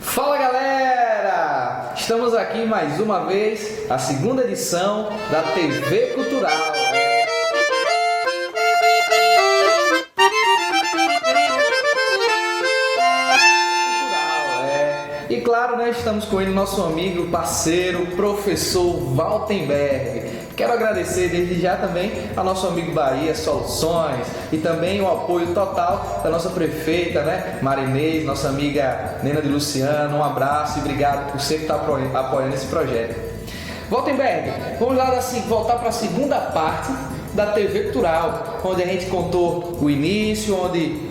Fala galera! Estamos aqui mais uma vez, a segunda edição da TV Cultural. E claro, né, estamos com ele, nosso amigo, parceiro, professor Waltenberg. Quero agradecer desde já também ao nosso amigo Bahia Soluções e também o apoio total da nossa prefeita, né, Marinês, nossa amiga Nena de Luciano. Um abraço e obrigado por sempre estar apoiando esse projeto. Waltenberg, vamos lá voltar para a segunda parte da TV Cultural, onde a gente contou o início, onde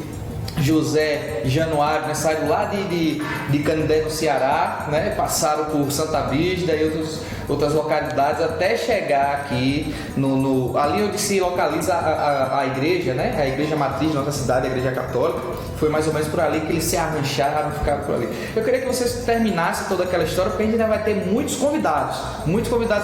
José e Januário, né, saíram lá de Canindé, no Ceará, né, passaram por Santa Brígida e outras localidades até chegar aqui ali onde se localiza a igreja, né, a igreja matriz da nossa cidade, a igreja católica. Foi mais ou menos por ali que eles se arrancharam, ficaram por ali. Eu queria que vocês terminassem toda aquela história, porque a gente ainda vai ter muitos convidados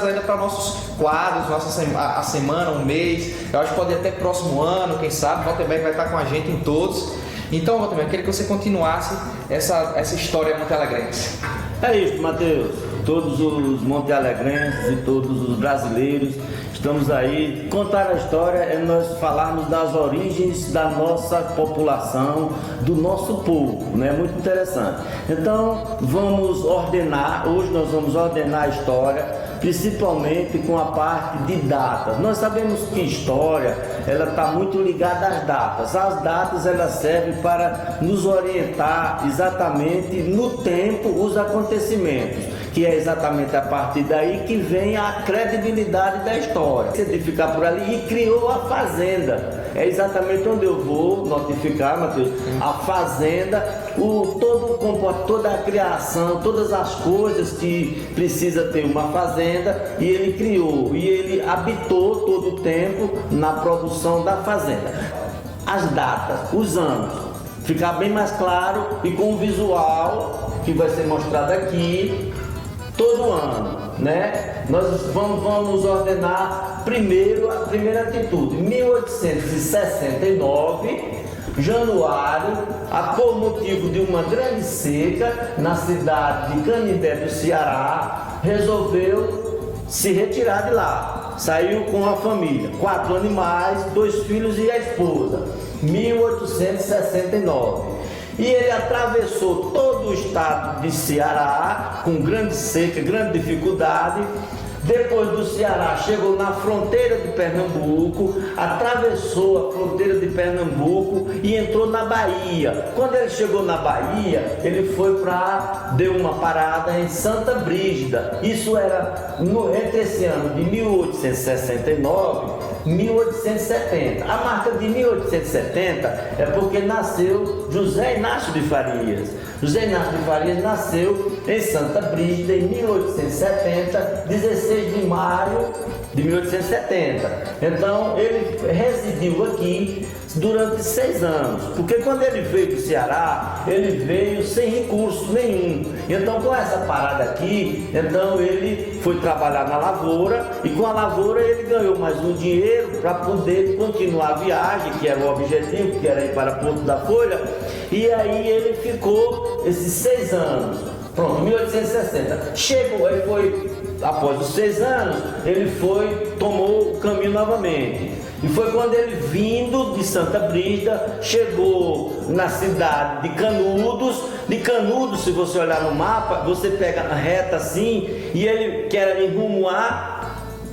ainda para nossos quadros, a semana, um mês. Eu acho que pode ir até próximo ano, quem sabe. O Waltenberg vai estar com a gente em todos. Então, Waltenberg, eu queria que você continuasse essa história montealegrense. É isso, Matheus. Todos os montealegrenses e todos os brasileiros estamos aí. Contar a história é nós falarmos das origens da nossa população, do nosso povo, né? Muito interessante. Então, hoje nós vamos ordenar a história, principalmente com a parte de datas. Nós sabemos que história, ela está muito ligada às datas. As datas, elas servem para nos orientar exatamente no tempo, os acontecimentos, que é exatamente a partir daí que vem a credibilidade da história. De ficar por ali e criou a fazenda. É exatamente onde eu vou notificar, Matheus, a fazenda, toda a criação, todas as coisas que precisa ter uma fazenda, e ele criou, e ele habitou todo o tempo na produção da fazenda. As datas, os anos, ficar bem mais claro e com o visual que vai ser mostrado aqui todo ano, né? Nós vamos ordenar primeiro a primeira atitude, 1869, Januário, por motivo de uma grande seca na cidade de Canindé do Ceará, resolveu se retirar de lá. Saiu com a família, 4 animais, 2 filhos e a esposa, 1869. E ele atravessou todo o estado de Ceará com grande seca, grande dificuldade. Depois do Ceará, chegou na fronteira de Pernambuco, atravessou a fronteira de Pernambuco e entrou na Bahia. Quando ele chegou na Bahia, ele deu uma parada em Santa Brígida. Isso era entre esse ano de 1869 e 1870. A marca de 1870 é porque nasceu José Inácio de Farias. José Inácio de Farias nasceu em Santa Brígida em 1870, 16 de maio de 1870. Então ele residiu aqui durante 6 anos, porque quando ele veio do Ceará, ele veio sem recurso nenhum. Então, com essa parada aqui, então ele foi trabalhar na lavoura, e com a lavoura ele ganhou mais um dinheiro para poder continuar a viagem, que era o objetivo, que era ir para Porto da Folha. E aí ele ficou esses 6 anos. Pronto, 1860. Chegou, aí foi, após os 6 anos, ele tomou o caminho novamente. E foi quando ele, vindo de Santa Brígida, chegou na cidade de Canudos. De Canudos, se você olhar no mapa, você pega a reta assim, e ele quer ir rumo a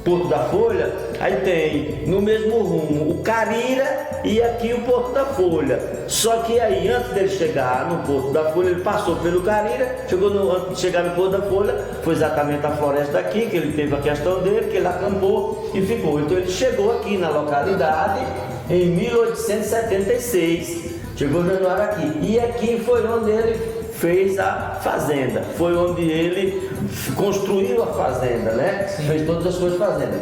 Porto da Folha. Aí tem no mesmo rumo o Carira e aqui o Porto da Folha. Só que aí, antes dele chegar no Porto da Folha, ele passou pelo Carira, antes de chegar no Porto da Folha, foi exatamente a floresta daqui, que ele teve a questão dele, que ele acampou e ficou. Então ele chegou aqui na localidade em 1876. Chegou em Januário aqui. E aqui foi onde ele fez a fazenda. Foi onde ele construiu a fazenda, né? Fez todas as coisas fazenda.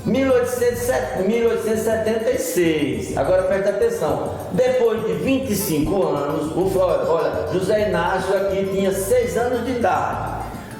1876. Agora presta atenção. Depois de 25 anos, olha, José Inácio aqui tinha 6 anos de idade.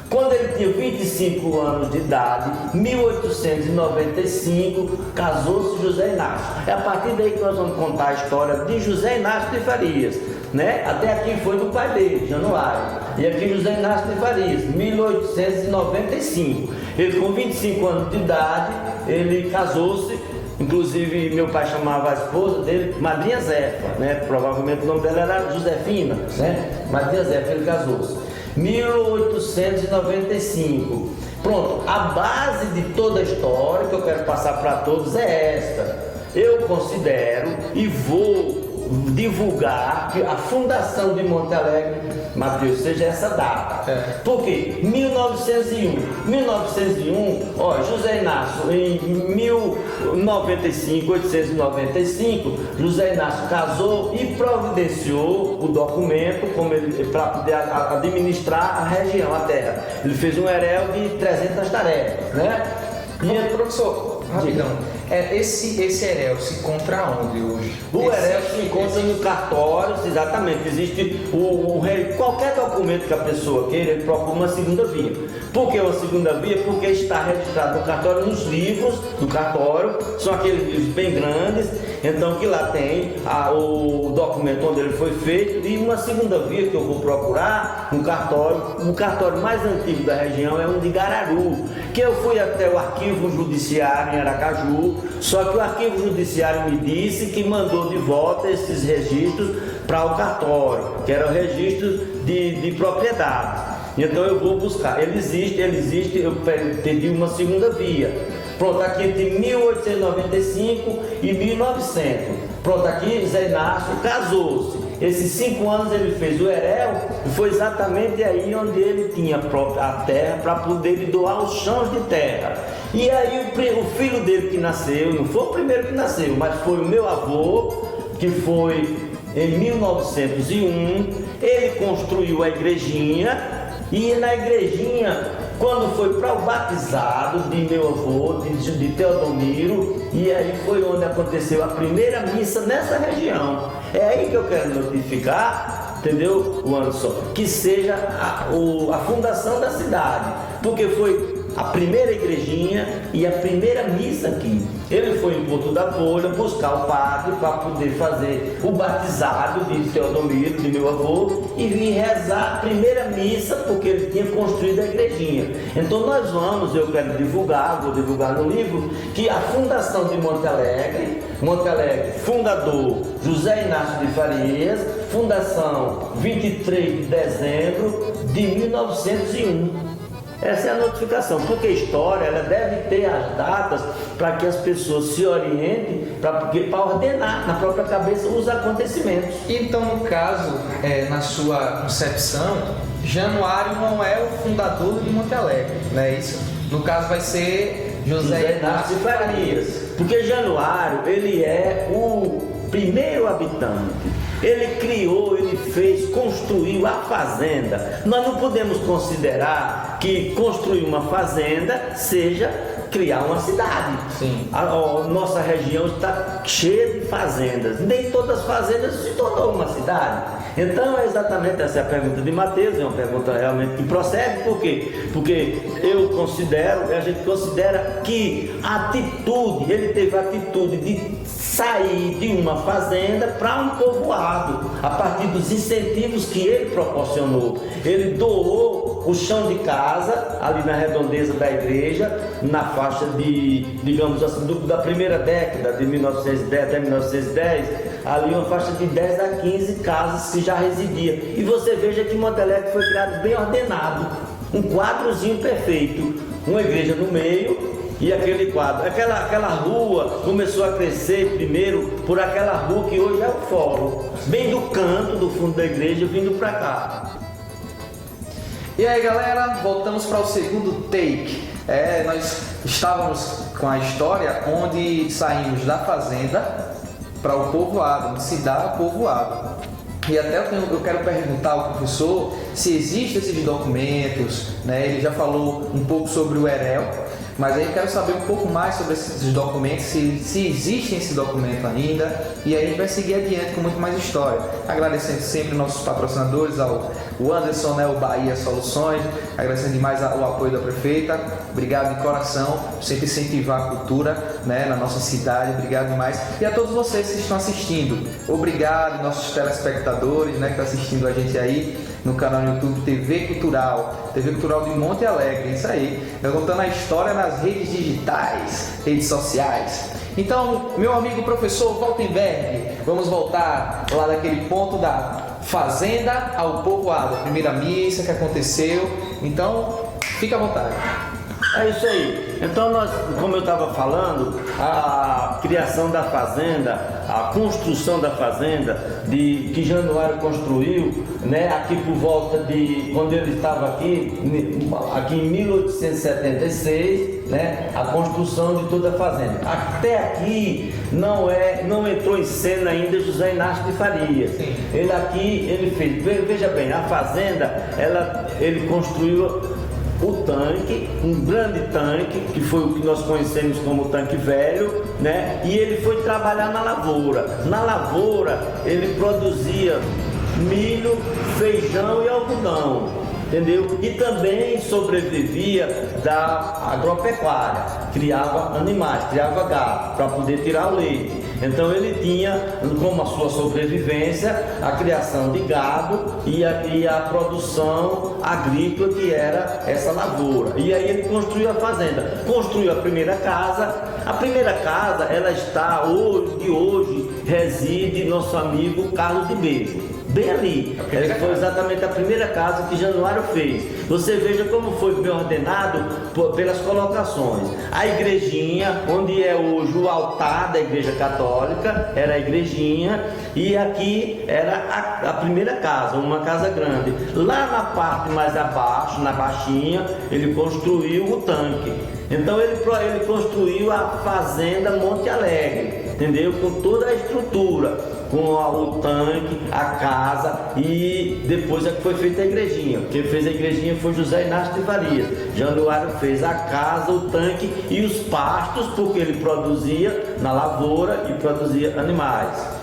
Quando ele tinha 25 anos de idade, 1895, casou-se José Inácio. É a partir daí que nós vamos contar a história de José Inácio de Farias. né? Até aqui foi do pai dele, Januário. E aqui José Inácio de Farias, 1895. Ele com 25 anos de idade, ele casou-se. Inclusive, meu pai chamava a esposa dele Madrinha Zefa, né? Provavelmente o nome dela era Josefina, né? Madrinha Zefa, ele casou-se. 1895. Pronto, a base de toda a história que eu quero passar para todos é esta. Eu considero e vou divulgar que a fundação de Monte Alegre, Mateus, seja essa data. Por quê? 1901, ó, José Inácio, em 1895, José Inácio casou e providenciou o documento como ele para poder administrar a região, a terra. Ele fez um herel de 300 tarefas, né? E professor, rapidão, esse herel se encontra onde hoje? O herel se encontra no cartório, exatamente. Existe qualquer documento que a pessoa queira, ele procura uma segunda via. Por que uma segunda via? Porque está registrado no cartório, nos livros do cartório, são aqueles livros bem grandes, então que lá tem o documento onde ele foi feito, e uma segunda via que eu vou procurar no cartório. O cartório mais antigo da região é um de Gararu, que eu fui até o arquivo judiciário em Aracaju, só que o arquivo judiciário me disse que mandou de volta esses registros para o cartório, que era o registro de propriedade. Então eu vou buscar, ele existe, eu pedi uma segunda via. Pronto, aqui entre 1895 e 1900. Pronto, aqui Zé Inácio casou-se. Esses 5 anos ele fez o herel e foi exatamente aí onde ele tinha a terra para poder doar os chãos de terra. E aí o filho dele que nasceu, não foi o primeiro que nasceu, mas foi o meu avô, que foi em 1901, ele construiu a igrejinha. E na igrejinha, quando foi para o batizado de meu avô, de Teodomiro, e aí foi onde aconteceu a primeira missa nessa região. É aí que eu quero notificar, entendeu, Anderson? Que seja a fundação da cidade, porque foi a primeira igrejinha e a primeira missa aqui. Ele foi em Porto da Folha buscar o padre para poder fazer o batizado de Teodomiro, de meu avô, e vir rezar a primeira missa, porque ele tinha construído a igrejinha. Então nós eu quero divulgar, vou divulgar no livro, que a fundação de Monte Alegre, fundador José Inácio de Farias, fundação 23 de dezembro de 1901. Essa é a notificação, porque a história ela deve ter as datas para que as pessoas se orientem, para ordenar na própria cabeça os acontecimentos. Então, no caso, na sua concepção, Januário não é o fundador de Monte Alegre, não é isso? No caso vai ser José Inácio de Farias. Porque Januário, ele é o primeiro habitante. Ele criou, ele fez, construiu a fazenda. Nós não podemos considerar que construir uma fazenda seja criar uma cidade. Sim. A nossa região está cheia de fazendas. Nem todas as fazendas se tornou uma cidade. Então é exatamente essa a pergunta de Mateus, é uma pergunta realmente que procede. Por quê? Porque a gente considera que a atitude, ele teve a atitude de sair de uma fazenda para um povoado, a partir dos incentivos que ele proporcionou. Ele doou o chão de casa, ali na redondeza da igreja, na faixa de, digamos assim, da primeira década, de 1910 até 1910, ali uma faixa de 10 a 15 casas que já residia. E você veja que Monte Alegre foi criado bem ordenado, um quadrozinho perfeito, uma igreja no meio, e aquele quadro, aquela rua começou a crescer primeiro por aquela rua que hoje é o fórum, bem do canto do fundo da igreja, vindo para cá. E aí galera, voltamos para o segundo take. Nós estávamos com a história onde saímos da fazenda para o povoado, onde se dá o povoado. E até eu quero perguntar ao professor se existem esses documentos, né? Ele já falou um pouco sobre o herel, mas aí eu quero saber um pouco mais sobre esses documentos, se existem esse documento ainda, e aí a gente vai seguir adiante com muito mais história. Agradecendo sempre nossos patrocinadores, ao o Anderson, né, o Bahia Soluções, agradecendo demais o apoio da prefeita. Obrigado de coração por sempre incentivar a cultura, né, na nossa cidade. Obrigado demais. E a todos vocês que estão assistindo, obrigado, nossos telespectadores, né, que estão assistindo a gente aí no canal no YouTube TV Cultural de Monte Alegre. Isso aí, eu contando a história nas redes digitais, redes sociais. Então, meu amigo professor Waltenberg, vamos voltar lá daquele ponto da fazenda ao povoado, a primeira missa que aconteceu. Então, fica à vontade. É isso aí. Então, como eu estava falando, a criação da fazenda, a construção da fazenda, que Januário construiu, né, aqui por volta de, quando ele estava aqui em 1876, né, a construção de toda a fazenda. Até aqui não entrou em cena ainda José Inácio de Farias. Sim. Ele fez, veja bem, a fazenda, ele construiu o tanque, um grande tanque, que foi o que nós conhecemos como tanque velho, né? E ele foi trabalhar na lavoura. Na lavoura, ele produzia milho, feijão e algodão, entendeu? E também sobrevivia da agropecuária, criava animais, criava gado para poder tirar o leite. Então ele tinha como a sua sobrevivência a criação de gado e a produção agrícola, que era essa lavoura. E aí ele construiu a fazenda, construiu a primeira casa. A primeira casa, ela está hoje reside nosso amigo Carlos de Beijo. Bem ali, foi exatamente a primeira casa que Januário fez. Você veja como foi bem ordenado pelas colocações. A igrejinha, onde é hoje o altar da Igreja Católica, era a igrejinha, e aqui era a primeira casa, uma casa grande. Lá na parte mais abaixo, na baixinha, ele construiu o tanque. Então ele construiu a fazenda Monte Alegre, entendeu? Com toda a estrutura, com o tanque, a casa, e depois é que foi feita a igrejinha. Quem fez a igrejinha foi José Inácio de Farias. Januário fez a casa, o tanque e os pastos, porque ele produzia na lavoura e produzia animais.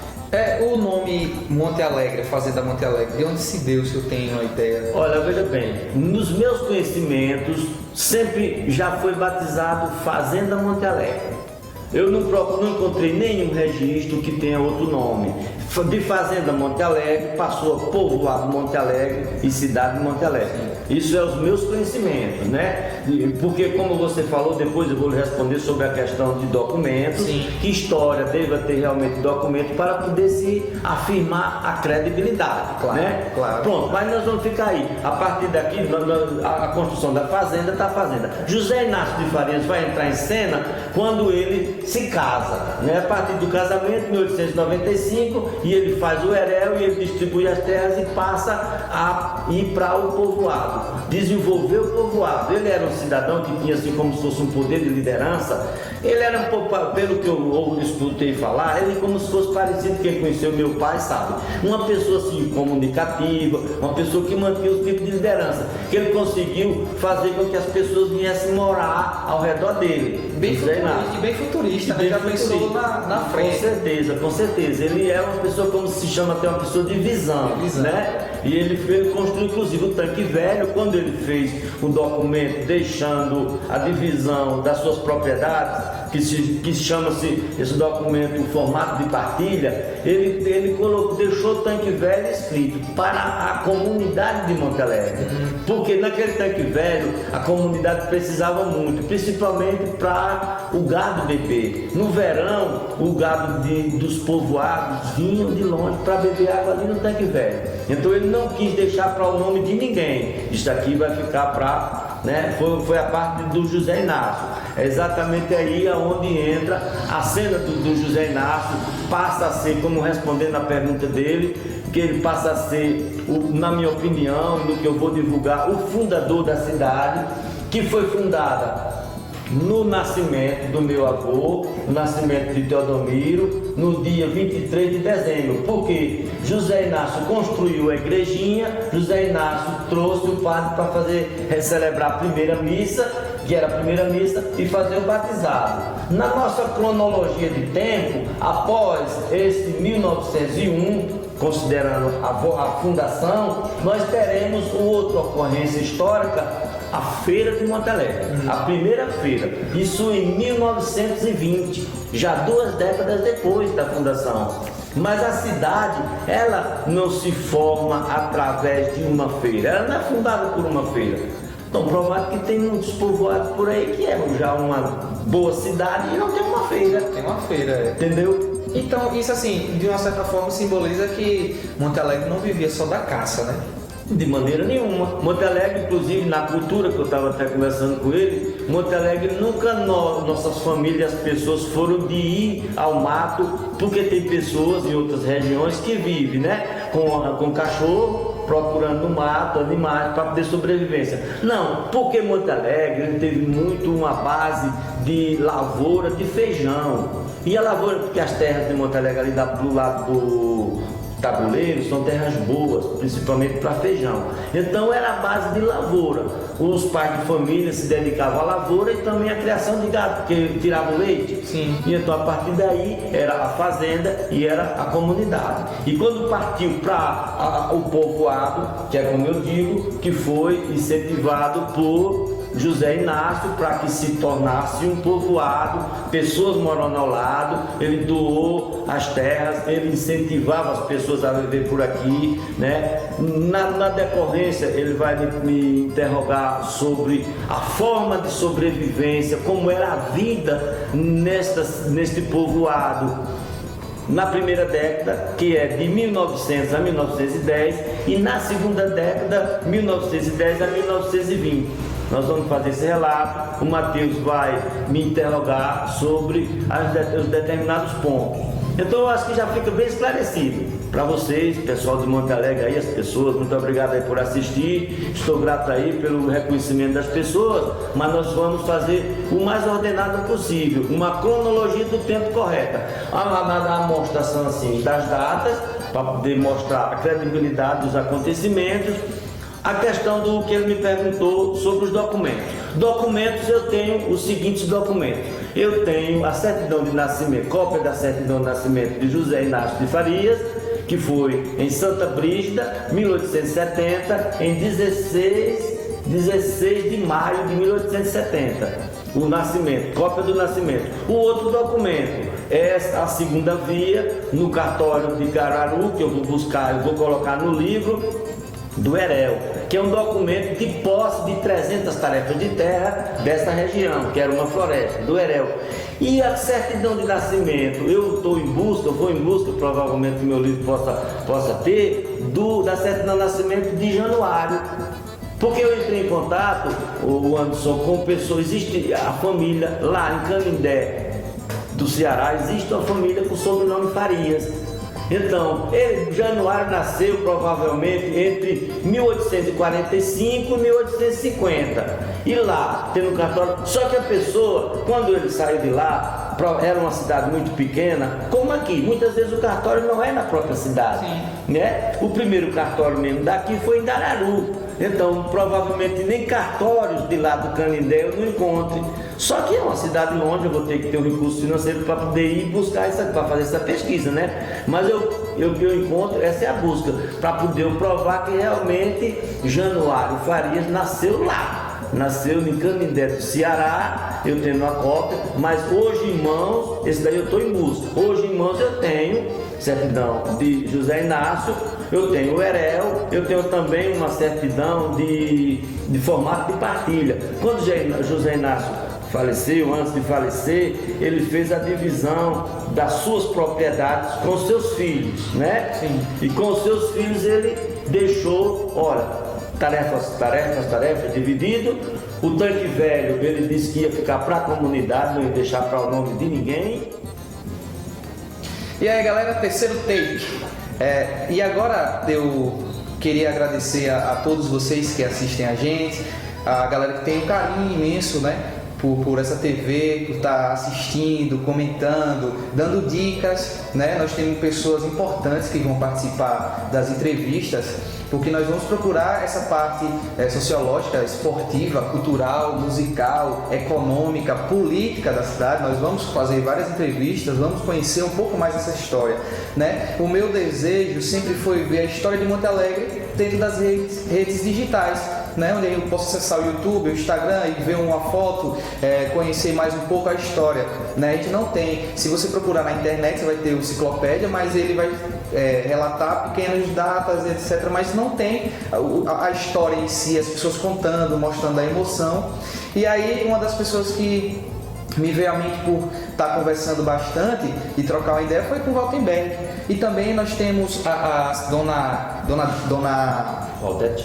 O nome Monte Alegre, Fazenda Monte Alegre, de onde se deu, se eu tenho uma ideia? Olha, veja bem, nos meus conhecimentos sempre já foi batizado Fazenda Monte Alegre. Eu não encontrei nenhum registro que tenha outro nome. De Fazenda Monte Alegre passou a Povoado Monte Alegre e Cidade Monte Alegre. Isso é os meus conhecimentos, né? Porque, como você falou, depois eu vou lhe responder sobre a questão de documentos. Sim. Que história deva ter realmente documento para poder se afirmar a credibilidade, Claro, né? claro. Pronto, mas nós vamos ficar aí. A partir daqui, a construção da fazenda está a fazenda. José Inácio de Farias vai entrar em cena quando ele se casa, né? A partir do casamento, em 1895, e ele faz o Herel e ele distribui as terras e passa a ir para o povoado, desenvolver o povoado. Ele era um cidadão que tinha assim como se fosse um poder de liderança. Ele era um pouco, pelo que eu escutei falar, ele como se fosse parecido, quem conheceu meu pai sabe, uma pessoa assim comunicativa, uma pessoa que mantinha os tipos de liderança, que ele conseguiu fazer com que as pessoas viessem morar ao redor dele. Bem futurista, né? Já pensou na frente. Com certeza. Ele é uma pessoa, como se chama, até uma pessoa de visão, né? E ele construiu inclusive o tanque velho. Quando ele fez um documento deixando a divisão das suas propriedades, que chama-se esse documento o formato de partilha, ele deixou o tanque velho escrito para a comunidade de Monte Alegre, porque naquele tanque velho a comunidade precisava muito, principalmente para o gado beber. No verão, o gado dos povoados vinham de longe para beber água ali no tanque velho. Então ele não quis deixar para o nome de ninguém. Isso aqui vai ficar para, né? Foi a parte do José Inácio. É exatamente aí aonde entra a cena do José Inácio, passa a ser, como respondendo a pergunta dele, que ele passa a ser, na minha opinião, no que eu vou divulgar, o fundador da cidade, que foi fundada no nascimento do meu avô, no nascimento de Teodomiro, no dia 23 de dezembro, porque José Inácio construiu a igrejinha, José Inácio trouxe o padre para celebrar a primeira missa, que era a primeira missa, e fazer o batizado. Na nossa cronologia de tempo, após esse 1901, considerando a fundação, nós teremos outra ocorrência histórica, a Feira de Monte Alegre, a primeira feira, isso em 1920, já 2 décadas depois da fundação. Mas a cidade, ela não se forma através de uma feira, ela não é fundada por uma feira. Então, provável que tem muitos povoados por aí que é já uma boa cidade e não tem uma feira. Tem uma feira, entendeu? Então, isso assim, de uma certa forma simboliza que Monte Alegre não vivia só da caça, né? De maneira nenhuma. Monte Alegre, inclusive na cultura, que eu estava até conversando com ele, Monte Alegre nunca nossas famílias, as pessoas foram de ir ao mato, porque tem pessoas em outras regiões que vivem, né? Com cachorro, procurando no mato, animais, para poder sobrevivência. Não, porque Monte Alegre ele teve muito uma base de lavoura de feijão. E a lavoura, porque as terras de Monte Alegre ali do lado do Tabuleiro são terras boas, principalmente para feijão. Então era a base de lavoura. Os pais de família se dedicavam à lavoura e também à criação de gado, porque tiravam leite. Sim. E então a partir daí era a fazenda e era a comunidade. E quando partiu para o povoado, que é como eu digo, que foi incentivado por José Inácio para que se tornasse um povoado, pessoas morando ao lado, ele doou as terras, ele incentivava as pessoas a viver por aqui, né? Na decorrência ele vai me interrogar sobre a forma de sobrevivência, como era a vida neste povoado na primeira década, que é de 1900 a 1910, e na segunda década, 1910 a 1920. Nós vamos fazer esse relato, o Matheus vai me interrogar sobre os determinados pontos. Então eu acho que já fica bem esclarecido para vocês, pessoal do Monte Alegre aí, as pessoas, muito obrigado aí por assistir, estou grato aí pelo reconhecimento das pessoas, mas nós vamos fazer o mais ordenado possível, uma cronologia do tempo correta, a demonstração assim das datas, para poder mostrar a credibilidade dos acontecimentos. A questão do que ele me perguntou sobre os documentos. Documentos, eu tenho os seguintes documentos. Eu tenho a certidão de nascimento, cópia da certidão de nascimento de José Inácio de Farias, que foi em Santa Brígida, 1870, em 16 de maio de 1870. O nascimento, cópia do nascimento. O outro documento é a segunda via, no cartório de Cararu, que eu vou buscar, eu vou colocar no livro do Herel, que é um documento de posse de 300 tarefas de terra dessa região, que era uma floresta, do Herel. E a certidão de nascimento, eu vou em busca, provavelmente o meu livro possa ter, da certidão de nascimento de Januário. Porque eu entrei em contato, o Anderson, com pessoas, existe a família lá em Canindé do Ceará, existe uma família com o sobrenome Farias. Então, Januário nasceu provavelmente entre 1845 e 1850. E lá, tendo um cartório, só que a pessoa, quando ele saiu de lá, era uma cidade muito pequena, como aqui, muitas vezes o cartório não é na própria cidade. Sim. Né? O primeiro cartório mesmo daqui foi em Dararu. Então, provavelmente nem cartórios de lá do Canindé eu não encontre. Só que é uma cidade longe, eu vou ter que ter um recurso financeiro para poder ir buscar para fazer essa pesquisa, né? Mas eu encontro, essa é a busca, para poder provar que realmente Januário Farias nasceu lá. Nasceu em Canindé do Ceará, eu tenho uma cópia, mas hoje em mãos, esse daí eu estou em busca. Hoje em mãos eu tenho certidão de José Inácio, eu tenho o Herel, eu tenho também uma certidão de formato de partilha. Quando José Inácio faleceu, antes de falecer, ele fez a divisão das suas propriedades com seus filhos, né? Sim. E com os seus filhos ele deixou, olha, tarefas, dividido. O tanque velho, ele disse que ia ficar para a comunidade, não ia deixar para o nome de ninguém. E aí, galera, terceiro take. E agora eu queria agradecer a todos vocês que assistem a gente, a galera que tem um carinho imenso, né, por essa TV, por estar assistindo, comentando, dando dicas, né? Nós temos pessoas importantes que vão participar das entrevistas. porque nós vamos procurar essa parte sociológica, esportiva, cultural, musical, econômica, política da cidade. Nós vamos fazer várias entrevistas, vamos conhecer um pouco mais essa história, né? O meu desejo sempre foi ver a história de Monte Alegre dentro das redes digitais, né? Onde eu posso acessar o YouTube, o Instagram e ver uma foto, conhecer mais um pouco a história, né? A gente não tem, se você procurar na internet você vai ter o enciclopédia, mas ele vai relatar pequenas datas, etc, mas não tem a história em si, as pessoas contando, mostrando a emoção. E aí uma das pessoas que me veio à mente por estar conversando bastante e trocar uma ideia foi com o Waltenberg. E também nós temos a dona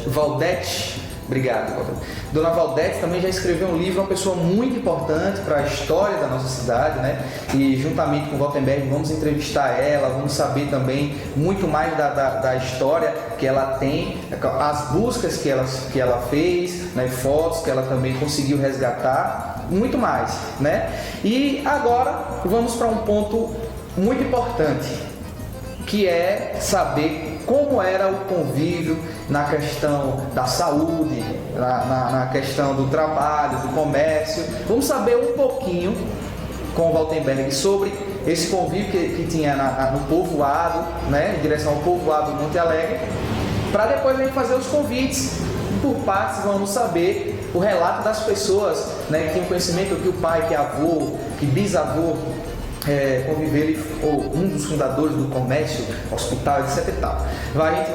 Valdete. Obrigado, Valdete. Dona Valdete também já escreveu um livro, uma pessoa muito importante para a história da nossa cidade, né? E juntamente com o Waltenberg vamos entrevistar ela, vamos saber também muito mais da história que ela tem, as buscas que ela fez, né? Fotos que ela também conseguiu resgatar, muito mais, né? E agora vamos para um ponto muito importante, que é saber como era o convívio na questão da saúde, na questão do trabalho, do comércio. Vamos saber um pouquinho com o Waltenberg sobre esse convívio que tinha no povoado, né, em direção ao povoado do Monte Alegre, para depois a gente fazer os convites por partes. Vamos saber o relato das pessoas, né, que tinham conhecimento, que o pai, que avô, que bisavô conviver, ou um dos fundadores do comércio, hospital, etc e tal. A gente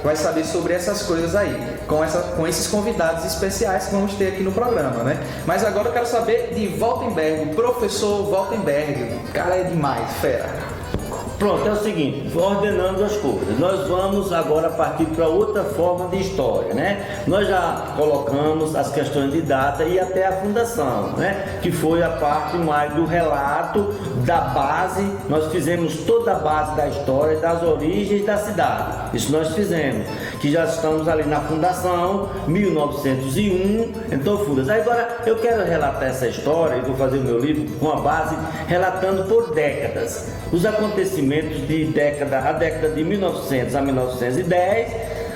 vai saber sobre essas coisas aí, com esses convidados especiais que vamos ter aqui no programa, né? Mas agora eu quero saber de Waltenberg, o professor Waltenberg. O cara é demais, fera. Pronto, é o seguinte, ordenando as coisas, nós vamos agora partir para outra forma de história, né? Nós já colocamos as questões de data e até a fundação, né? Que foi a parte mais do relato da base. Nós fizemos toda a base da história, das origens da cidade, isso nós fizemos, que já estamos ali na fundação, 1901, então fundas. Agora eu quero relatar essa história, e vou fazer o meu livro com a base, relatando por décadas, os acontecimentos a década de 1900 a 1910,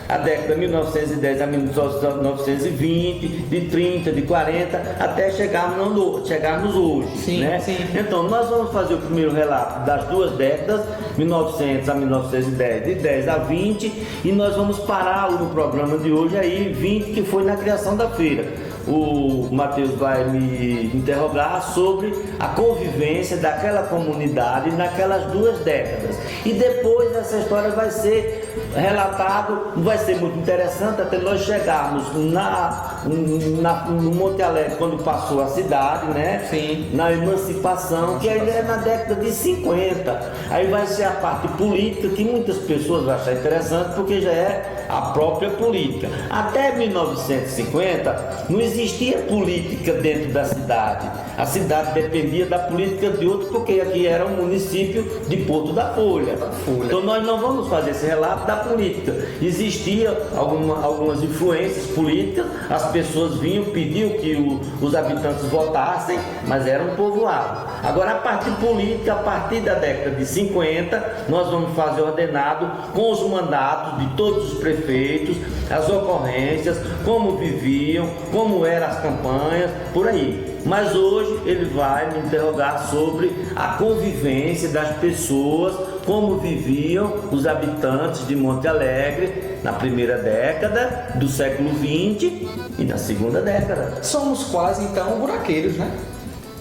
a década de 1910 a 1920, de 30, de 40, até chegarmos hoje. Sim, né? Sim. Então, nós vamos fazer o primeiro relato das duas décadas, 1900 a 1910, de 10 a 20, e nós vamos parar no programa de hoje aí, 20, que foi na criação da feira. O Matheus vai me interrogar sobre a convivência daquela comunidade naquelas duas décadas. E depois essa história vai ser relatado, vai ser muito interessante até nós chegarmos no Monte Alegre, quando passou a cidade, né? Sim. Na emancipação, que ainda é na década de 50. Aí vai ser a parte política, que muitas pessoas vão achar interessante, porque já é a própria política. Até 1950 não existia política dentro da cidade. A cidade dependia da política de outro, porque aqui era um município de Porto da Folha. Então nós não vamos fazer esse relato da política. Existia algumas influências políticas, as pessoas vinham, pediam que os habitantes votassem, mas era um povoado. Agora, a parte política, a partir da década de 50, nós vamos fazer ordenado com os mandatos de todos os prefeitos, as ocorrências, como viviam, como eram as campanhas, por aí. Mas hoje ele vai me interrogar sobre a convivência das pessoas, como viviam os habitantes de Monte Alegre na primeira década do século XX e na segunda década. Somos quase então buraqueiros, né?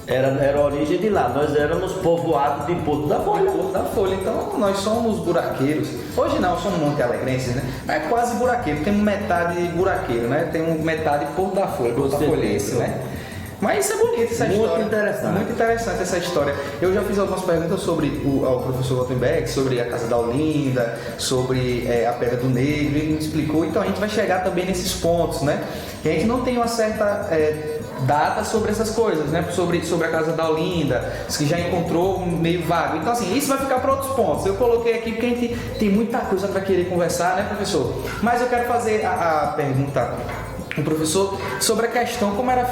Era a origem de lá, nós éramos povoados de Porto da Folha. Porto da Folha, então nós somos buraqueiros. Hoje não, somos monte alegrenses, né? É quase buraqueiro, temos metade buraqueiro, né? Temos metade Porto da Folha, Porto da Folhense, né? Mas isso é bonito, essa história. Muito interessante. Muito interessante essa história. Eu já fiz algumas perguntas sobre ao professor Waltenberg, sobre a Casa da Olinda, sobre a Pedra do Negro, ele me explicou. Então a gente vai chegar também nesses pontos, né? E a gente não tem uma certa data sobre essas coisas, né? Sobre a Casa da Olinda, que já encontrou meio vago. Então assim, isso vai ficar para outros pontos. Eu coloquei aqui porque a gente tem muita coisa para querer conversar, né, professor? Mas eu quero fazer a pergunta o professor sobre a questão como era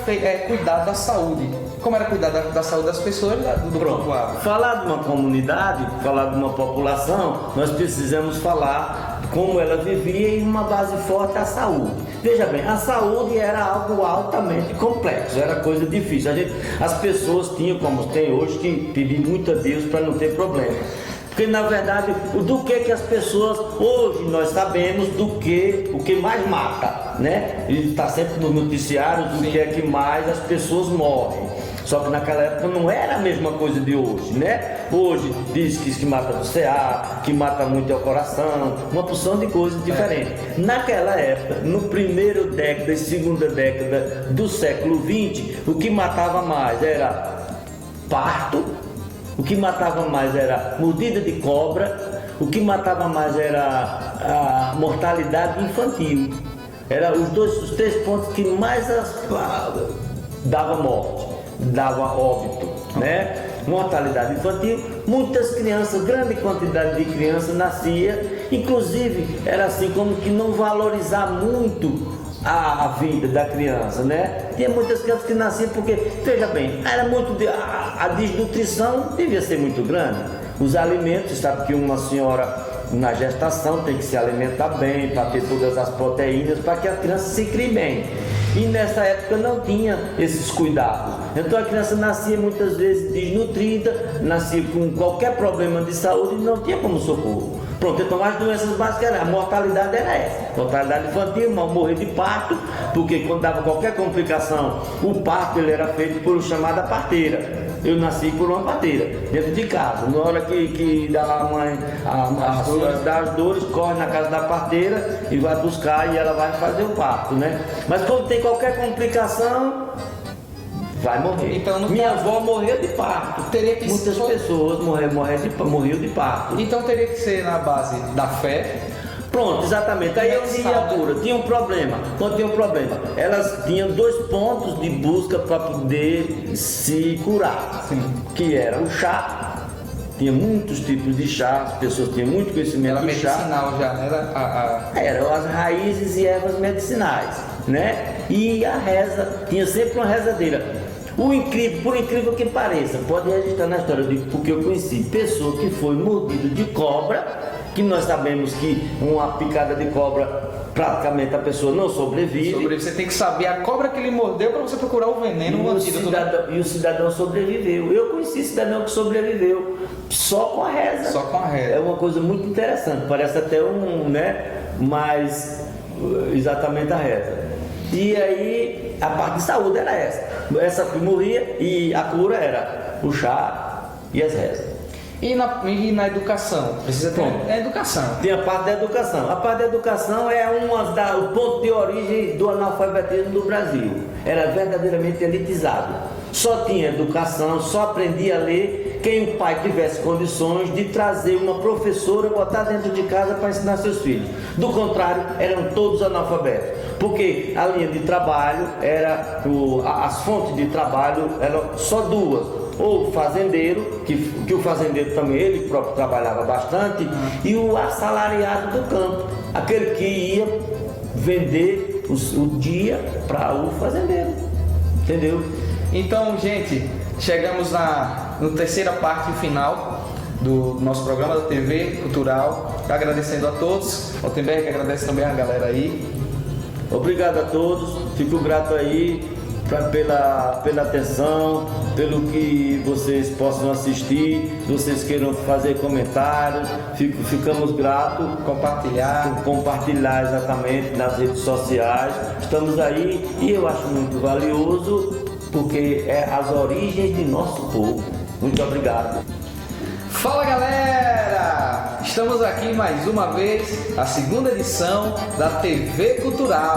cuidar da saúde, como era cuidar da saúde das pessoas do povoado. Falar de uma comunidade, falar de uma população, nós precisamos falar como ela vivia e uma base forte a saúde. Veja bem, a saúde era algo altamente complexo, era coisa difícil. As pessoas tinham, como tem hoje, que pedir muito a Deus para não ter problema. Porque na verdade, do que as pessoas, hoje nós sabemos o que mais mata, né? E está sempre no noticiário do que é que mais as pessoas morrem. Só que naquela época não era a mesma coisa de hoje, né? Hoje diz que mata do CA, que mata muito é o coração, uma porção de coisas diferentes. Naquela época, no primeiro década e segunda década do século XX, o que matava mais era parto, o que matava mais era mordida de cobra, o que matava mais era a mortalidade infantil. Era os três pontos que mais dava morte, dava óbito, né? Mortalidade infantil, muitas crianças, grande quantidade de crianças nascia, inclusive era assim como que não valorizar muito a vida da criança, né? Tinha muitas crianças que nasciam porque, veja bem, era muito a desnutrição devia ser muito grande. Os alimentos, sabe que uma senhora na gestação tem que se alimentar bem para ter todas as proteínas para que a criança se crie bem. E nessa época não tinha esses cuidados. Então a criança nascia muitas vezes desnutrida, nascia com qualquer problema de saúde e não tinha como socorro. Pronto, então as doenças básicas, a mortalidade era essa. Mortalidade infantil, morrer de parto, porque quando dava qualquer complicação, o parto ele era feito por chamada parteira. Eu nasci por uma parteira, dentro de casa. Na hora que a mãe dá as dores, corre na casa da parteira e vai buscar e ela vai fazer o parto, né? Mas quando tem qualquer complicação, vai morrer. Então, minha avó morreu de parto. Teria que Muitas pessoas morriam de parto. Então teria que ser na base da fé. Pronto, exatamente. Aí onde ia a cura? Tinha um problema. Quando tinha um problema, elas tinham 2 pontos de busca para poder se curar. Sim. Que era o chá. Tinha muitos tipos de chá, as pessoas tinham muito conhecimento de chá. Medicinal já, né? Eram as raízes e ervas medicinais, né? E a reza, tinha sempre uma rezadeira. Por incrível que pareça, pode registrar na história, porque eu conheci pessoa que foi mordida de cobra, que nós sabemos que uma picada de cobra, praticamente a pessoa não sobrevive. Você tem que saber a cobra que ele mordeu para você procurar o veneno. E o cidadão sobreviveu. Eu conheci cidadão que sobreviveu só com a reza. Só com a reza. É uma coisa muito interessante, parece até mas exatamente a reza. E aí a parte de saúde era essa que morria, e a cura era o chá e as rezas. E na educação? Precisa ter a educação. Tem a parte da educação. A parte da educação é o ponto de origem do analfabetismo do Brasil. Era verdadeiramente elitizado. Só tinha educação, só aprendia a ler quem o pai tivesse condições de trazer uma professora, botar dentro de casa para ensinar seus filhos. Do contrário, eram todos analfabetos. Porque a linha de trabalho as fontes de trabalho eram só 2. Ou o fazendeiro, que o fazendeiro também, ele próprio trabalhava bastante, e o assalariado do campo, aquele que ia vender o dia para o fazendeiro, entendeu? Então, gente, chegamos na terceira parte final do nosso programa da TV Cultural, agradecendo a todos. Altenberg agradece também a galera aí. Obrigado a todos, fico grato aí pela atenção, pelo que vocês possam assistir, se vocês queiram fazer comentários, ficamos gratos. Compartilhar exatamente nas redes sociais, estamos aí e eu acho muito valioso, porque é as origens de nosso povo. Muito obrigado. Fala galera, estamos aqui mais uma vez, a segunda edição da TV Cultural.